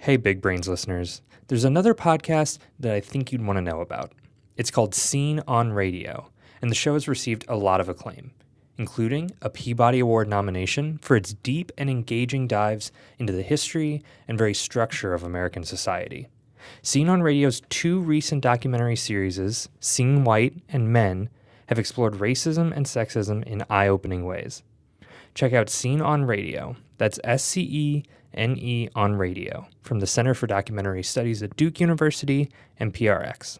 Hey, Big Brains listeners. There's another podcast that I think you'd want to know about. It's called Seen on Radio, and the show has received a lot of acclaim, including a Peabody Award nomination for its deep and engaging dives into the history and very structure of American society. Seen on Radio's two recent documentary series, Seeing White and Men, have explored racism and sexism in eye-opening ways. Check out Seen on Radio, that's SCENE on Radio, from the Center for Documentary Studies at Duke University and PRX.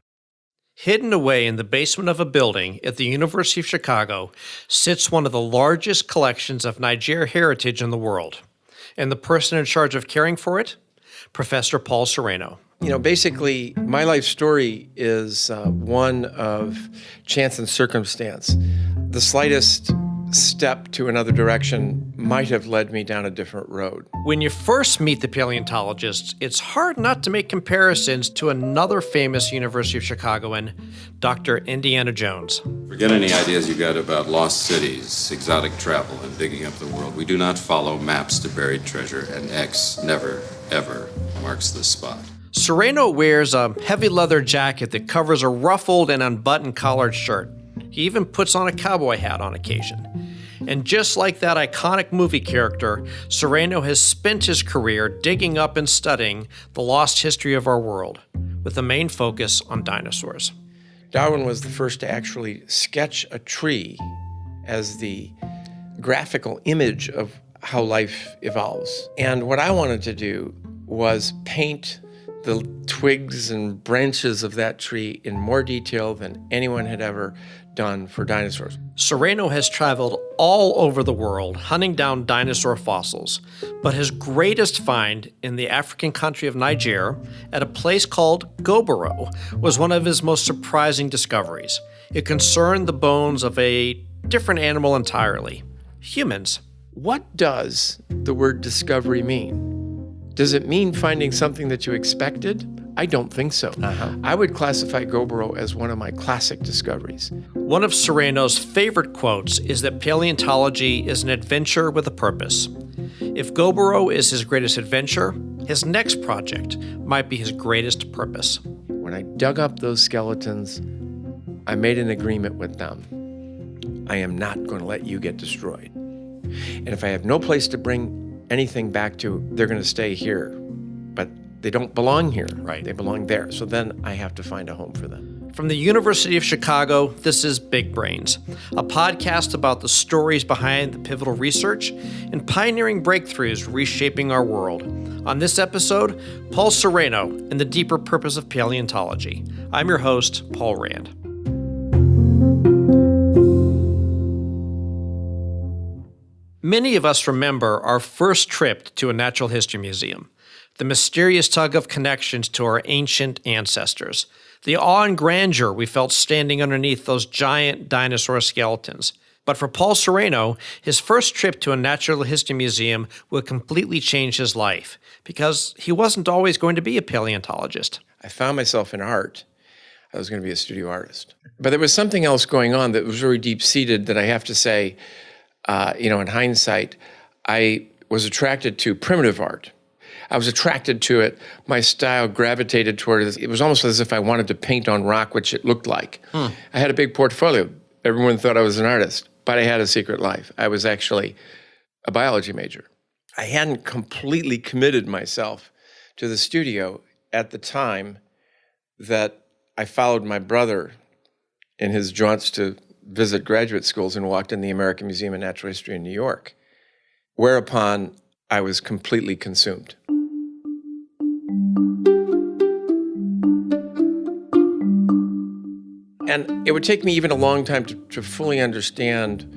Hidden away in the basement of a building at the University of Chicago sits one of the largest collections of Niger heritage in the world. And the person in charge of caring for it? Professor Paul Sereno. Basically, my life story is one of chance and circumstance. The slightest step to another direction might have led me down a different road. When you first meet the paleontologist, it's hard not to make comparisons to another famous University of Chicagoan, Dr. Indiana Jones. Forget any ideas you got about lost cities, exotic travel, and digging up the world. We do not follow maps to buried treasure, and X never, ever marks the spot. Sereno wears a heavy leather jacket that covers a ruffled and unbuttoned collared shirt. He even puts on a cowboy hat on occasion. And just like that iconic movie character, Sereno has spent his career digging up and studying the lost history of our world, with a main focus on dinosaurs. Darwin was the first to actually sketch a tree as the graphical image of how life evolves. And what I wanted to do was paint the twigs and branches of that tree in more detail than anyone had ever done for dinosaurs. Sereno has traveled all over the world hunting down dinosaur fossils, but his greatest find in the African country of Niger at a place called Goboro was one of his most surprising discoveries. It concerned the bones of a different animal entirely, humans. What does the word discovery mean? Does it mean finding something that you expected? I don't think so. I would classify Goboro as one of my classic discoveries. One of Sereno's favorite quotes is that paleontology is an adventure with a purpose. If Goboro is his greatest adventure, his next project might be his greatest purpose. When I dug up those skeletons, I made an agreement with them. I am not going to let you get destroyed. And if I have no place to bring anything back to, they're going to stay here. But they don't belong here. Right. They belong there. So then I have to find a home for them. From the University of Chicago, this is Big Brains, a podcast about the stories behind the pivotal research and pioneering breakthroughs reshaping our world. On this episode, Paul Sereno and the deeper purpose of paleontology. I'm your host, Paul Rand. Many of us remember our first trip to a natural history museum, the mysterious tug of connections to our ancient ancestors, the awe and grandeur we felt standing underneath those giant dinosaur skeletons. But for Paul Sereno, his first trip to a natural history museum would completely change his life, because he wasn't always going to be a paleontologist. I found myself in art. I was going to be a studio artist. But there was something else going on that was very deep-seated that I have to say, in hindsight, I was attracted to primitive art. I was attracted to it. My style gravitated toward it. It was almost as if I wanted to paint on rock, which it looked like. I had a big portfolio. Everyone thought I was an artist, but I had a secret life. I was actually a biology major. I hadn't completely committed myself to the studio at the time that I followed my brother in his jaunts to visit graduate schools and walked in the American Museum of Natural History in New York, whereupon I was completely consumed. And it would take me even a long time to fully understand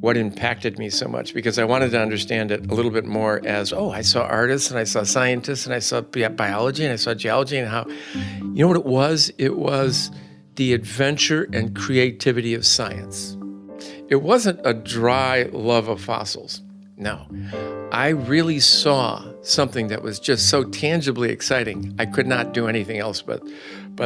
what impacted me so much, because I wanted to understand it a little bit more as, I saw artists and I saw scientists and I saw biology and I saw geology and how, you know what it was? It was the adventure and creativity of science. It wasn't a dry love of fossils. No. I really saw something that was just so tangibly exciting. I could not do anything else but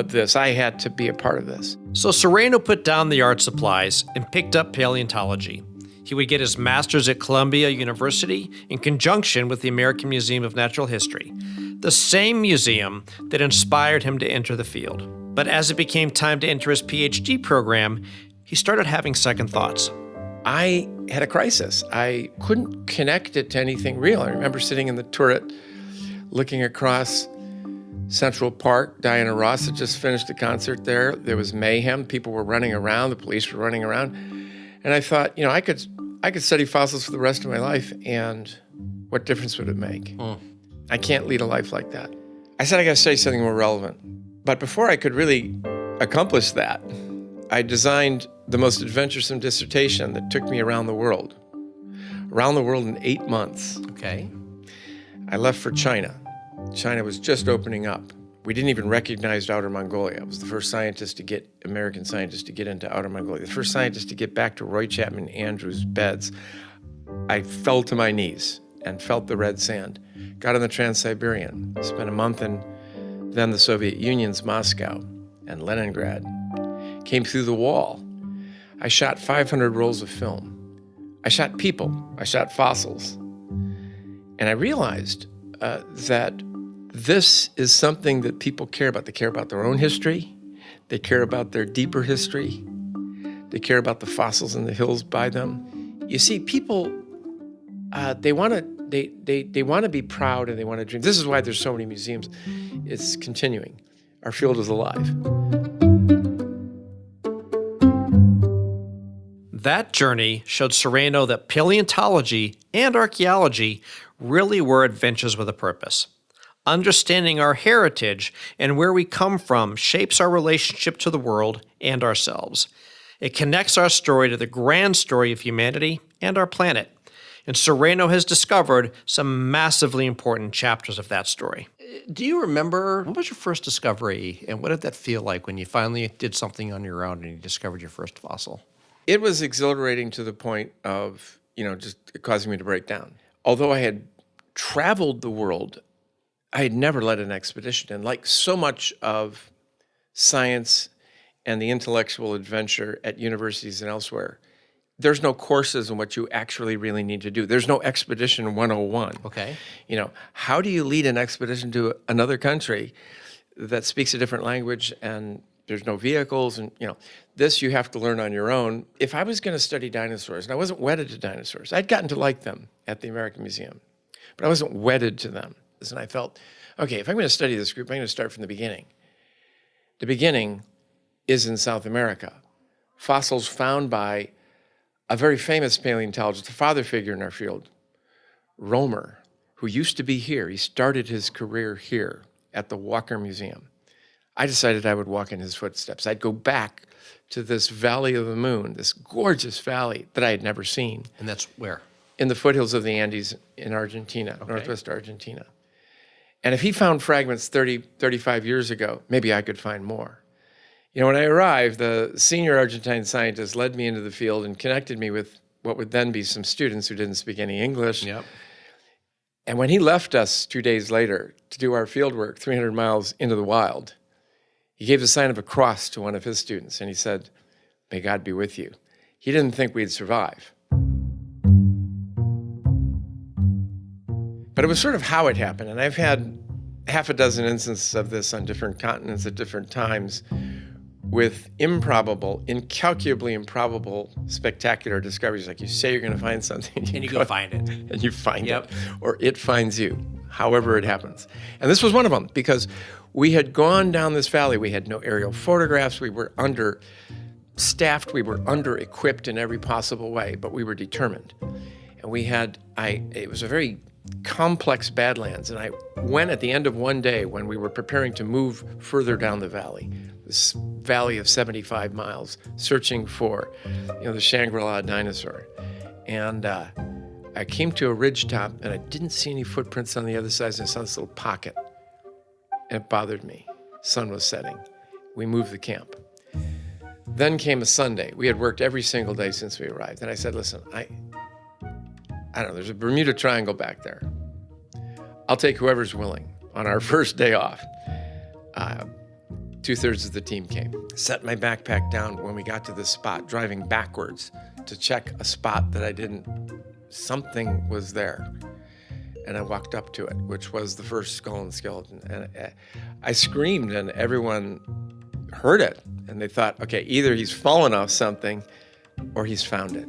this. I had to be a part of this. So Sereno put down the art supplies and picked up paleontology. He would get his master's at Columbia University in conjunction with the American Museum of Natural History. the same museum that inspired him to enter the field. But as it became time to enter his PhD program, he started having second thoughts. I had a crisis. I couldn't connect it to anything real. I remember sitting in the turret looking across Central Park. Diana Ross had just finished a concert there. There was mayhem. People were running around. The police were running around. And I thought, I could study fossils for the rest of my life, and what difference would it make? I can't lead a life like that. I said I got to study something more relevant. But before I could really accomplish that, I designed the most adventuresome dissertation that took me around the world. Around the world in 8 months. Okay. I left for China. China was just opening up. We didn't even recognize Outer Mongolia. I was the first American scientist to get into Outer Mongolia, the first scientist to get back to Roy Chapman Andrews' beds. I fell to my knees and felt the red sand. Got on the Trans-Siberian, spent a month in then the Soviet Union's Moscow and Leningrad. Came through the wall. I shot 500 rolls of film. I shot people. I shot fossils. And I realized that this is something that people care about. They care about their own history. They care about their deeper history. They care about the fossils in the hills by them. You see, people, they want to be proud and they want to dream. This is why there's so many museums. It's continuing. Our field is alive. That journey showed Sereno that paleontology and archaeology really were adventures with a purpose. Understanding our heritage and where we come from shapes our relationship to the world and ourselves. It connects our story to the grand story of humanity and our planet. And Sereno has discovered some massively important chapters of that story. Do you remember, what was your first discovery, and what did that feel like when you finally did something on your own and you discovered your first fossil? It was exhilarating to the point of, just causing me to break down. Although I had traveled the world, I had never led an expedition. And like so much of science and the intellectual adventure at universities and elsewhere, there's no courses in what you actually really need to do. There's no expedition 101. Okay. How do you lead an expedition to another country that speaks a different language and there's no vehicles and, this you have to learn on your own. If I was going to study dinosaurs, and I wasn't wedded to dinosaurs, I'd gotten to like them at the American Museum, but I wasn't wedded to them. And I felt, okay, if I'm going to study this group, I'm going to start from the beginning. The beginning is in South America. Fossils found by a very famous paleontologist, a father figure in our field, Romer, who used to be here. He started his career here at the Walker Museum. I decided I would walk in his footsteps. I'd go back to this Valley of the Moon, this gorgeous valley that I had never seen. And that's where? In the foothills of the Andes in Argentina, northwest Argentina. And if he found fragments 35 years ago, maybe I could find more. When I arrived, the senior Argentine scientist led me into the field and connected me with what would then be some students who didn't speak any English. Yep. And when he left us 2 days later to do our field work 300 miles into the wild, he gave the sign of a cross to one of his students, and he said, "May God be with you." He didn't think we'd survive. But it was sort of how it happened, and I've had half a dozen instances of this on different continents at different times with incalculably improbable, spectacular discoveries. Like you say you're going to find something. And you go find it. And you find it. Or it finds you, however it happens. And this was one of them, because we had gone down this valley. We had no aerial photographs. We were understaffed. We were under-equipped in every possible way, but we were determined. And it was a very complex badlands. And I went at the end of one day when we were preparing to move further down the valley, this valley of 75 miles, searching for, the Shangri-La dinosaur. And I came to a ridge top and I didn't see any footprints on the other side. And I saw this little pocket. And it bothered me. Sun was setting. We moved the camp. Then came a Sunday. We had worked every single day since we arrived. And I said, listen, I don't know, there's a Bermuda Triangle back there. I'll take whoever's willing on our first day off. 2/3 of the team came. Set my backpack down when we got to this spot, driving backwards to check a spot that something was there. and I walked up to it, which was the first skull and skeleton. And I screamed, and everyone heard it. And they thought, okay, either he's fallen off something or he's found it.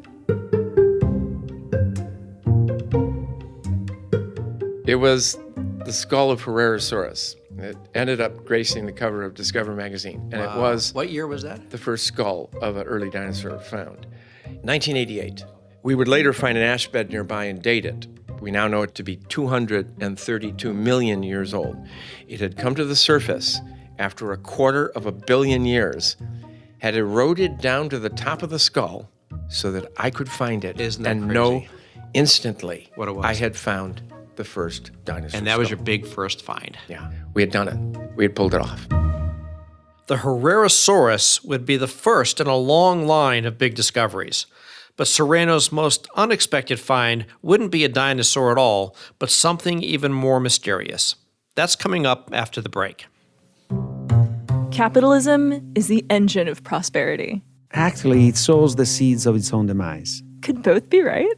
It was the skull of Herrerasaurus. It ended up gracing the cover of Discover magazine. And it was What year was that? the first skull of an early dinosaur found. 1988. We would later find an ash bed nearby and date it. We now know it to be 232 million years old. It had come to the surface after 250 million years, had eroded down to the top of the skull so that I could find it. Isn't that and crazy? know instantly What it was. I had found the first dinosaur And that was skull. your big first find. Yeah, we had done it. We had pulled it off. The Herrerasaurus would be the first in a long line of big discoveries. But Sereno's most unexpected find wouldn't be a dinosaur at all, but something even more mysterious. That's coming up after the break. Capitalism is the engine of prosperity. Actually, it sows the seeds of its own demise. Could both be right?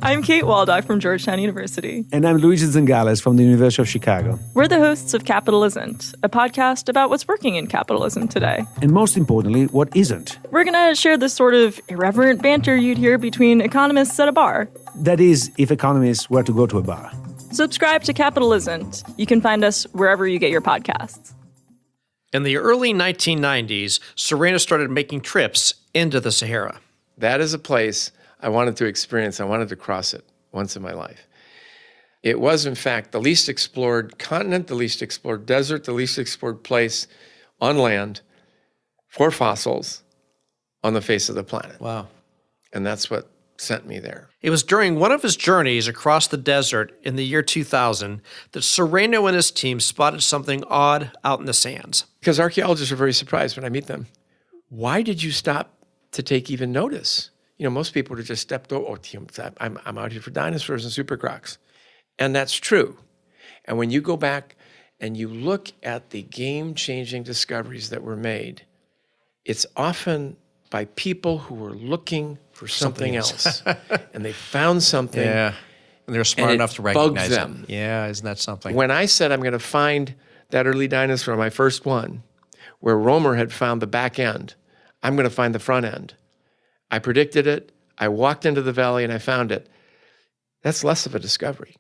I'm Kate Waldock from Georgetown University. And I'm Luigi Zingales from the University of Chicago. We're the hosts of Capital Isn't, a podcast about what's working in capitalism today. And most importantly, what isn't. We're going to share this sort of irreverent banter you'd hear between economists at a bar. That is, if economists were to go to a bar. Subscribe to Capital Isn't. You can find us wherever you get your podcasts. In the early 1990s, Sereno started making trips into the Sahara. That is a place I wanted to experience. I wanted to cross it once in my life. It was, in fact, the least explored continent, the least explored desert, the least explored place on land for fossils on the face of the planet. Wow. And that's what sent me there. It was during one of his journeys across the desert in the year 2000 that Sereno and his team spotted something odd out in the sands. Because archaeologists are very surprised when I meet them. Why did you stop to take even notice? You know, most people would have just stepped over, I'm out here for dinosaurs and supercrocs. And that's true. And when you go back and you look at the game-changing discoveries that were made, it's often by people who were looking for something else. And they found something. Yeah. And they're smart And it enough to bugged recognize them. it. Yeah, isn't that something? When I said I'm going to find that early dinosaur, my first one, where Romer had found the back end, I'm going to find the front end. I predicted it, I walked into the valley and I found it. That's less of a discovery.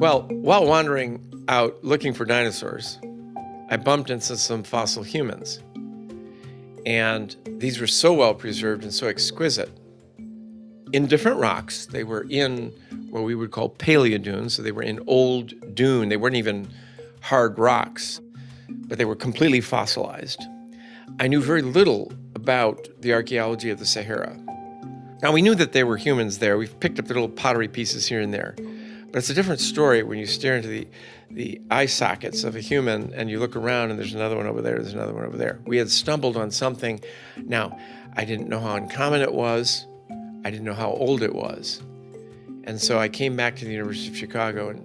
Well, while wandering out looking for dinosaurs, I bumped into some fossil humans. And these were so well preserved and so exquisite. In different rocks, they were in what we would call paleodunes, so they were in old dune. They weren't even hard rocks, but they were completely fossilized. I knew very little about the archaeology of the Sahara. Now, we knew that there were humans there. We've picked up the little pottery pieces here and there. But it's a different story when you stare into the eye sockets of a human and you look around and there's another one over there, there's another one over there. We had stumbled on something. Now, I didn't know how uncommon it was. I didn't know how old it was. And so I came back to the University of Chicago and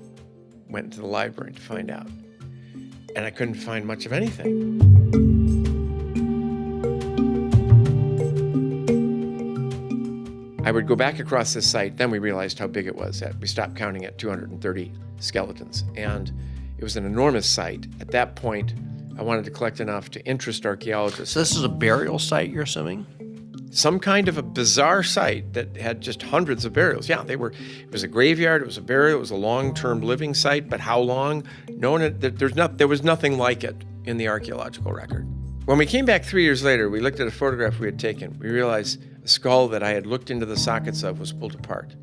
went to the library to find out. And I couldn't find much of anything. I would go back across this site, then we realized how big it was. We stopped counting at 230 skeletons. And it was an enormous site. At that point, I wanted to collect enough to interest archaeologists. So this is a burial site, you're assuming? Some kind of a bizarre site that had just hundreds of burials. Yeah, it was a graveyard, it was a burial, it was a long-term living site, but how long? There was nothing like it in the archaeological record. When we came back 3 years later, we looked at a photograph we had taken. We realized a skull that I had looked into the sockets of was pulled apart.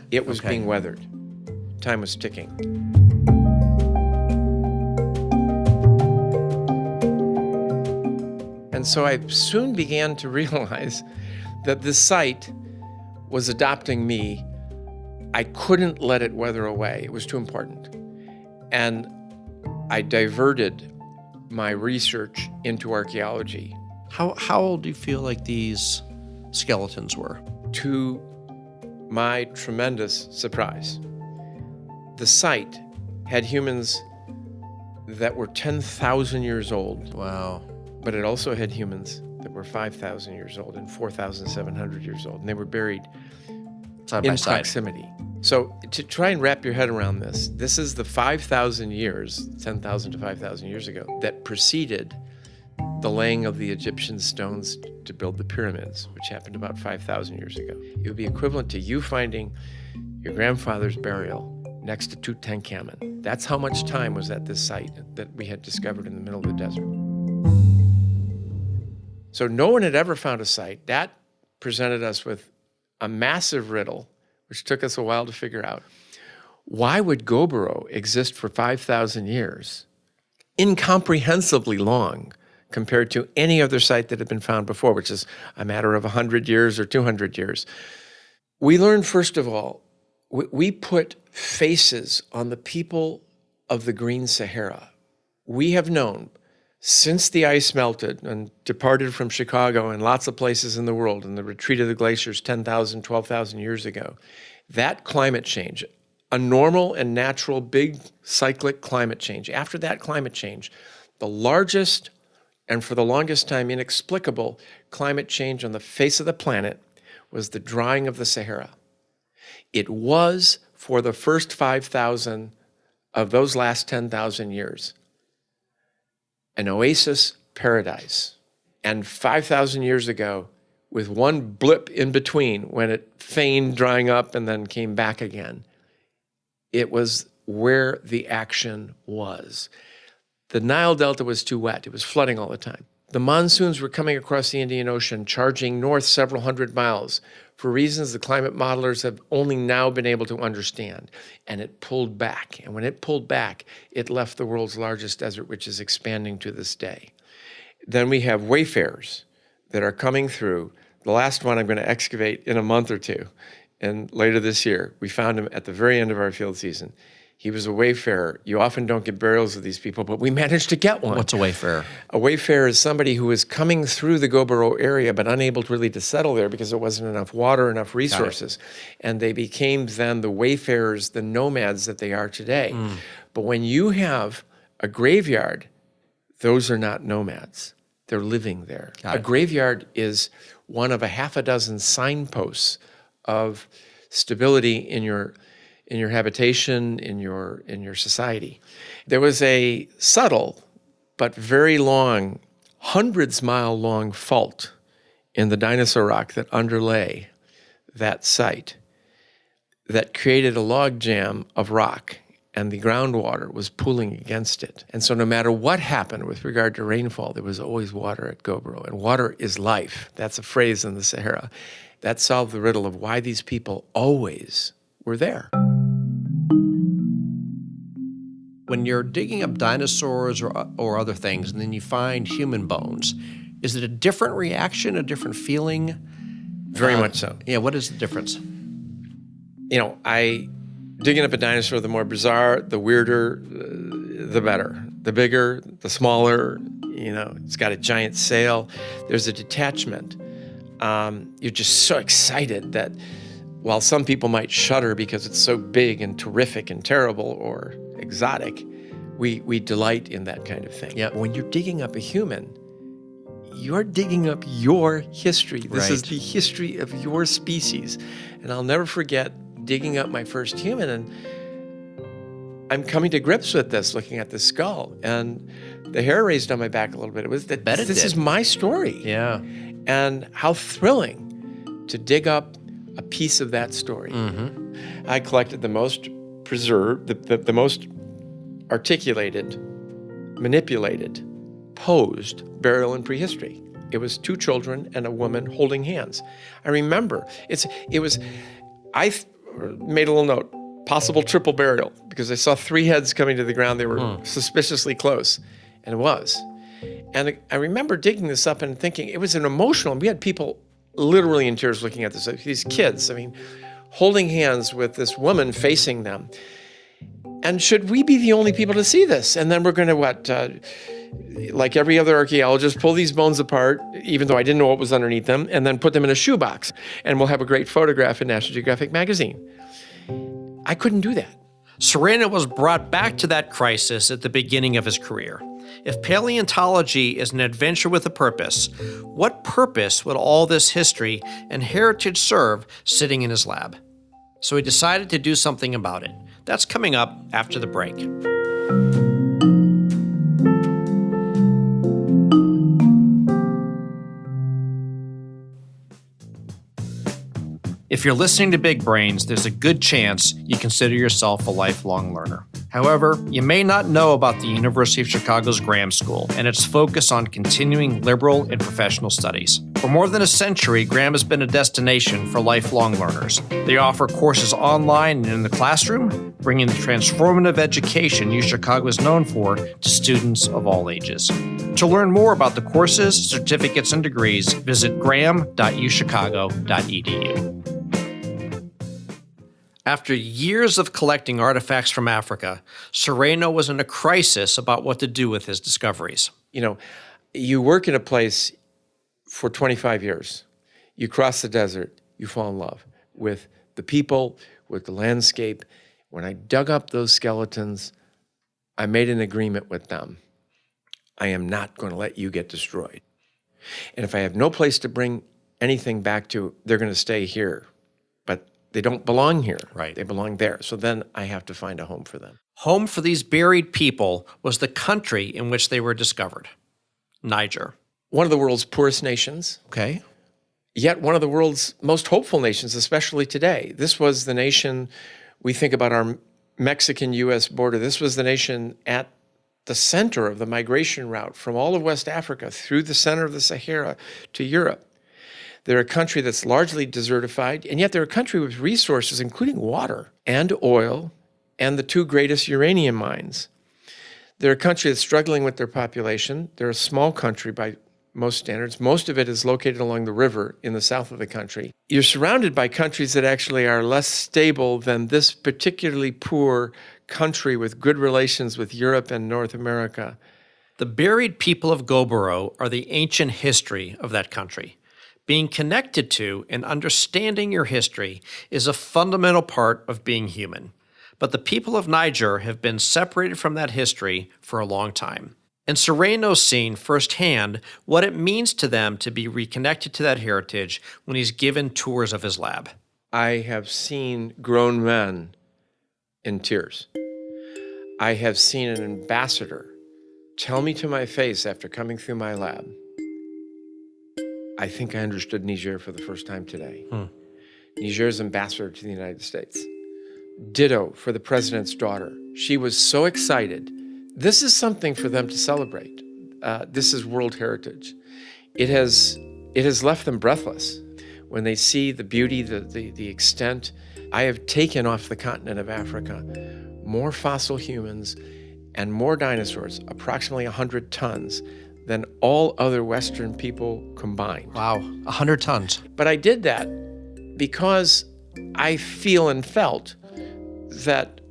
It was being weathered. Time was ticking. And so I soon began to realize that this site was adopting me. I couldn't let it weather away. It was too important. And I diverted my research into archaeology. How old do you feel like these skeletons were? To my tremendous surprise, the site had humans that were 10,000 years old. Wow. But it also had humans that were 5,000 years old and 4,700 years old, and they were buried Side by in side. proximity. So to try and wrap your head around this is the 5,000 years, 10,000 to 5,000 years ago, that preceded the laying of the Egyptian stones to build the pyramids, which happened about 5,000 years ago. It would be equivalent to you finding your grandfather's burial next to Tutankhamun. That's how much time was at this site that we had discovered in the middle of the desert. So no one had ever found a site. That presented us with a massive riddle, which took us a while to figure out. Why would Gobero exist for 5,000 years? Incomprehensibly long compared to any other site that had been found before, which is a matter of 100 years or 200 years. We learned, first of all, we put faces on the people of the Green Sahara. We have known since the ice melted and departed from Chicago and lots of places in the world, and the retreat of the glaciers 10,000, 12,000 years ago, that climate change, a normal and natural big cyclic climate change. After that climate change, the largest and for the longest time inexplicable climate change on the face of the planet was the drying of the Sahara. It was, for the first 5,000 of those last 10,000 years, an oasis paradise. And 5,000 years ago, with one blip in between when it feigned drying up and then came back again, it was where the action was. The Nile Delta was too wet. It was flooding all the time. The monsoons were coming across the Indian Ocean, charging north several hundred miles for reasons the climate modelers have only now been able to understand. And it pulled back. And when it pulled back, it left the world's largest desert, which is expanding to this day. Then we have wayfarers that are coming through. The last one I'm going to excavate in a month or two. And later this year, we found him at the very end of our field season. He was a wayfarer. You often don't get burials of these people, but we managed to get one. What's a wayfarer? A wayfarer is somebody who was coming through the Gobero area, but unable really to settle there because there wasn't enough water, enough resources. And they became then the wayfarers, the nomads that they are today. But when you have a graveyard, those are not nomads. They're living there. A graveyard is one of a half a dozen signposts of stability in your habitation, in your society. There was a subtle but very long, hundreds-mile long fault in the dinosaur rock that underlay that site that created a log jam of rock, and the groundwater was pooling against it. And so no matter what happened with regard to rainfall, there was always water at Gobero. And water is life. That's a phrase in the Sahara. That solved the riddle of why these people always were there. When you're digging up dinosaurs or other things, and then you find human bones, is it a different reaction, a different feeling? Very much so. Yeah, what is the difference? Digging up a dinosaur, the more bizarre, the weirder, the better. The bigger, the smaller, it's got a giant sail. There's a detachment. You're just so excited that while some people might shudder because it's so big and terrific and terrible or exotic, we delight in that kind of thing. Yep. When you're digging up a human, you're digging up your history. This is the history of your species. And I'll never forget digging up my first human, and I'm coming to grips with this, looking at the skull, and the hair raised on my back a little bit. It was that this is my story. Yeah. And how thrilling to dig up a piece of that story. Mm-hmm. I collected the most preserved, the most articulated, manipulated, posed burial in prehistory. It was two children and a woman holding hands. I remember I made a little note, possible triple burial, because I saw three heads coming to the ground. They were suspiciously close, and it was. And I remember digging this up and thinking it was an emotional, we had people literally in tears looking at this, these kids, holding hands with this woman facing them. And should we be the only people to see this? And then we're going to, like every other archaeologist, pull these bones apart, even though I didn't know what was underneath them, and then put them in a shoebox. And we'll have a great photograph in National Geographic magazine. I couldn't do that. Sereno was brought back to that crisis at the beginning of his career. If paleontology is an adventure with a purpose, what purpose would all this history and heritage serve sitting in his lab? So he decided to do something about it. That's coming up after the break. If you're listening to Big Brains, there's a good chance you consider yourself a lifelong learner. However, you may not know about the University of Chicago's Graham School and its focus on continuing liberal and professional studies. For more than a century, Graham has been a destination for lifelong learners. They offer courses online and in the classroom, bringing the transformative education UChicago is known for to students of all ages. To learn more about the courses, certificates, and degrees, visit graham.uchicago.edu. After years of collecting artifacts from Africa, Sereno was in a crisis about what to do with his discoveries. You know, you work in a place for 25 years. You cross the desert, you fall in love with the people, with the landscape. When I dug up those skeletons, I made an agreement with them. I am not going to let you get destroyed. And if I have no place to bring anything back to, they're going to stay here. But they don't belong here. Right. They belong there. So then I have to find a home for them. Home for these buried people was the country in which they were discovered, Niger. One of the world's poorest nations. Okay. Yet one of the world's most hopeful nations, especially today. This was the nation, we think about our Mexican-U.S. border. This was the nation at the center of the migration route from all of West Africa through the center of the Sahara to Europe. They're a country that's largely desertified, and yet they're a country with resources, including water and oil and the two greatest uranium mines. They're a country that's struggling with their population. They're a small country by most standards. Most of it is located along the river in the south of the country. You're surrounded by countries that actually are less stable than this particularly poor country with good relations with Europe and North America. The buried people of Goboro are the ancient history of that country. Being connected to and understanding your history is a fundamental part of being human. But the people of Niger have been separated from that history for a long time. And Sereno's seen firsthand what it means to them to be reconnected to that heritage when he's given tours of his lab. I have seen grown men in tears. I have seen an ambassador tell me to my face after coming through my lab, I think I understood Niger for the first time today. Niger's ambassador to the United States. Ditto for the president's daughter. She was so excited. This is something for them to celebrate. This is World Heritage. It has left them breathless when they see the beauty, the extent. I have taken off the continent of Africa more fossil humans and more dinosaurs, approximately 100 tons, than all other Western people combined. Wow, 100 tons. But I did that because I feel and felt that,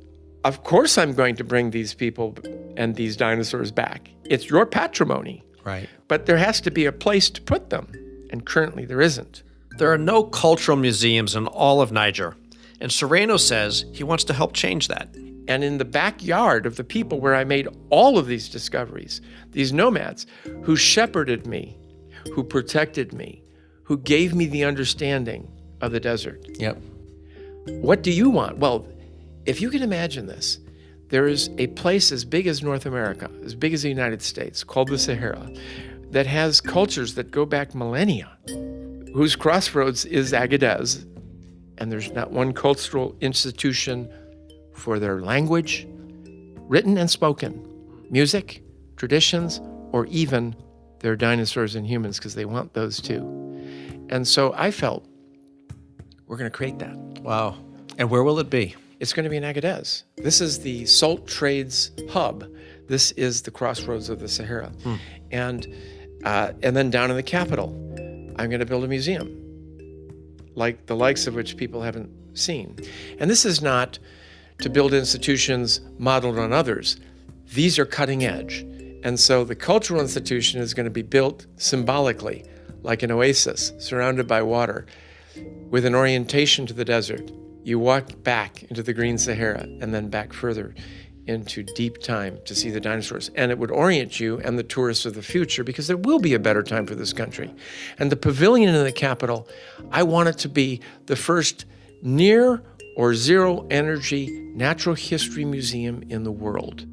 of course, I'm going to bring these people and these dinosaurs back. It's your patrimony. Right. But there has to be a place to put them, and currently there isn't. There are no cultural museums in all of Niger, and Sereno says he wants to help change that. And in the backyard of the people where I made all of these discoveries, these nomads who shepherded me, who protected me, who gave me the understanding of the desert. Yep. What do you want? Well, if you can imagine this, there is a place as big as North America, as big as the United States, called the Sahara, that has cultures that go back millennia, whose crossroads is Agadez, and there's not one cultural institution for their language, written and spoken, music, traditions, or even their dinosaurs and humans, because they want those too. And so I felt, we're going to create that. Wow. And where will it be? It's going to be in Agadez. This is the salt trades hub. This is the crossroads of the Sahara. And then down in the capital, I'm going to build a museum, like the likes of which people haven't seen. And this is not to build institutions modeled on others. These are cutting edge. And so the cultural institution is going to be built symbolically, like an oasis surrounded by water, with an orientation to the desert. You walk back into the green Sahara and then back further into deep time to see the dinosaurs. And it would orient you and the tourists of the future, because there will be a better time for this country. And the pavilion in the Capitol, I want it to be the first near or zero energy natural history museum in the world.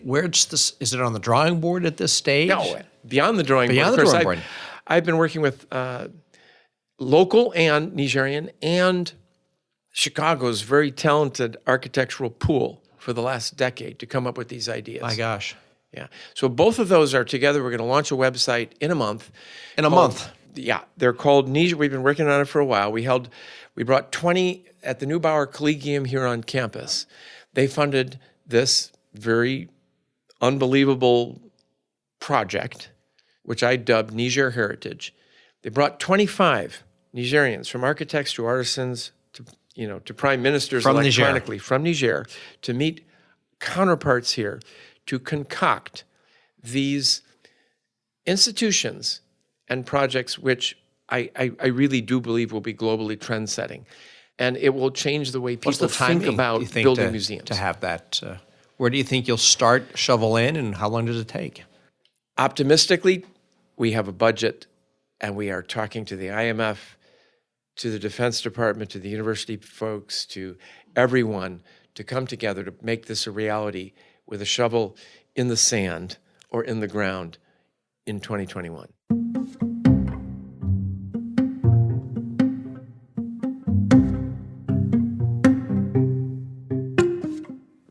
Where's this? Is it on the drawing board at this stage? No, beyond the drawing board. Beyond the drawing board. I've been working with local and Nigerian and Chicago's very talented architectural pool for the last decade to come up with these ideas. My gosh. Yeah. So both of those are together. We're going to launch a website in a month. In a month? Yeah. They're called Nija. We've been working on it for a while. We brought 20 at the Neubauer Collegium here on campus. They funded this very unbelievable project, which I dubbed Niger Heritage. They brought 25 Nigerians, from architects to artisans to prime ministers from electronically from Niger, to meet counterparts here to concoct these institutions and projects which I really do believe will be globally trend-setting. And it will change the way people think about building museums. To have that, where do you think you'll start, shovel in, and how long does it take? Optimistically, we have a budget, and we are talking to the IMF, to the Defense Department, to the university folks, to everyone to come together to make this a reality with a shovel in the sand or in the ground in 2021.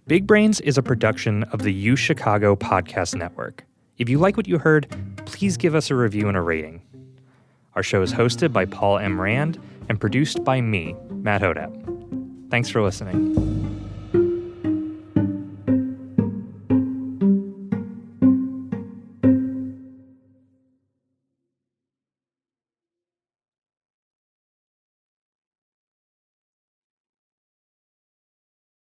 Big Brains is a production of the UChicago podcast network. If you like what you heard, please give us a review and a rating. Our show is hosted by Paul M. Rand and produced by me, Matt Hodap. Thanks for listening.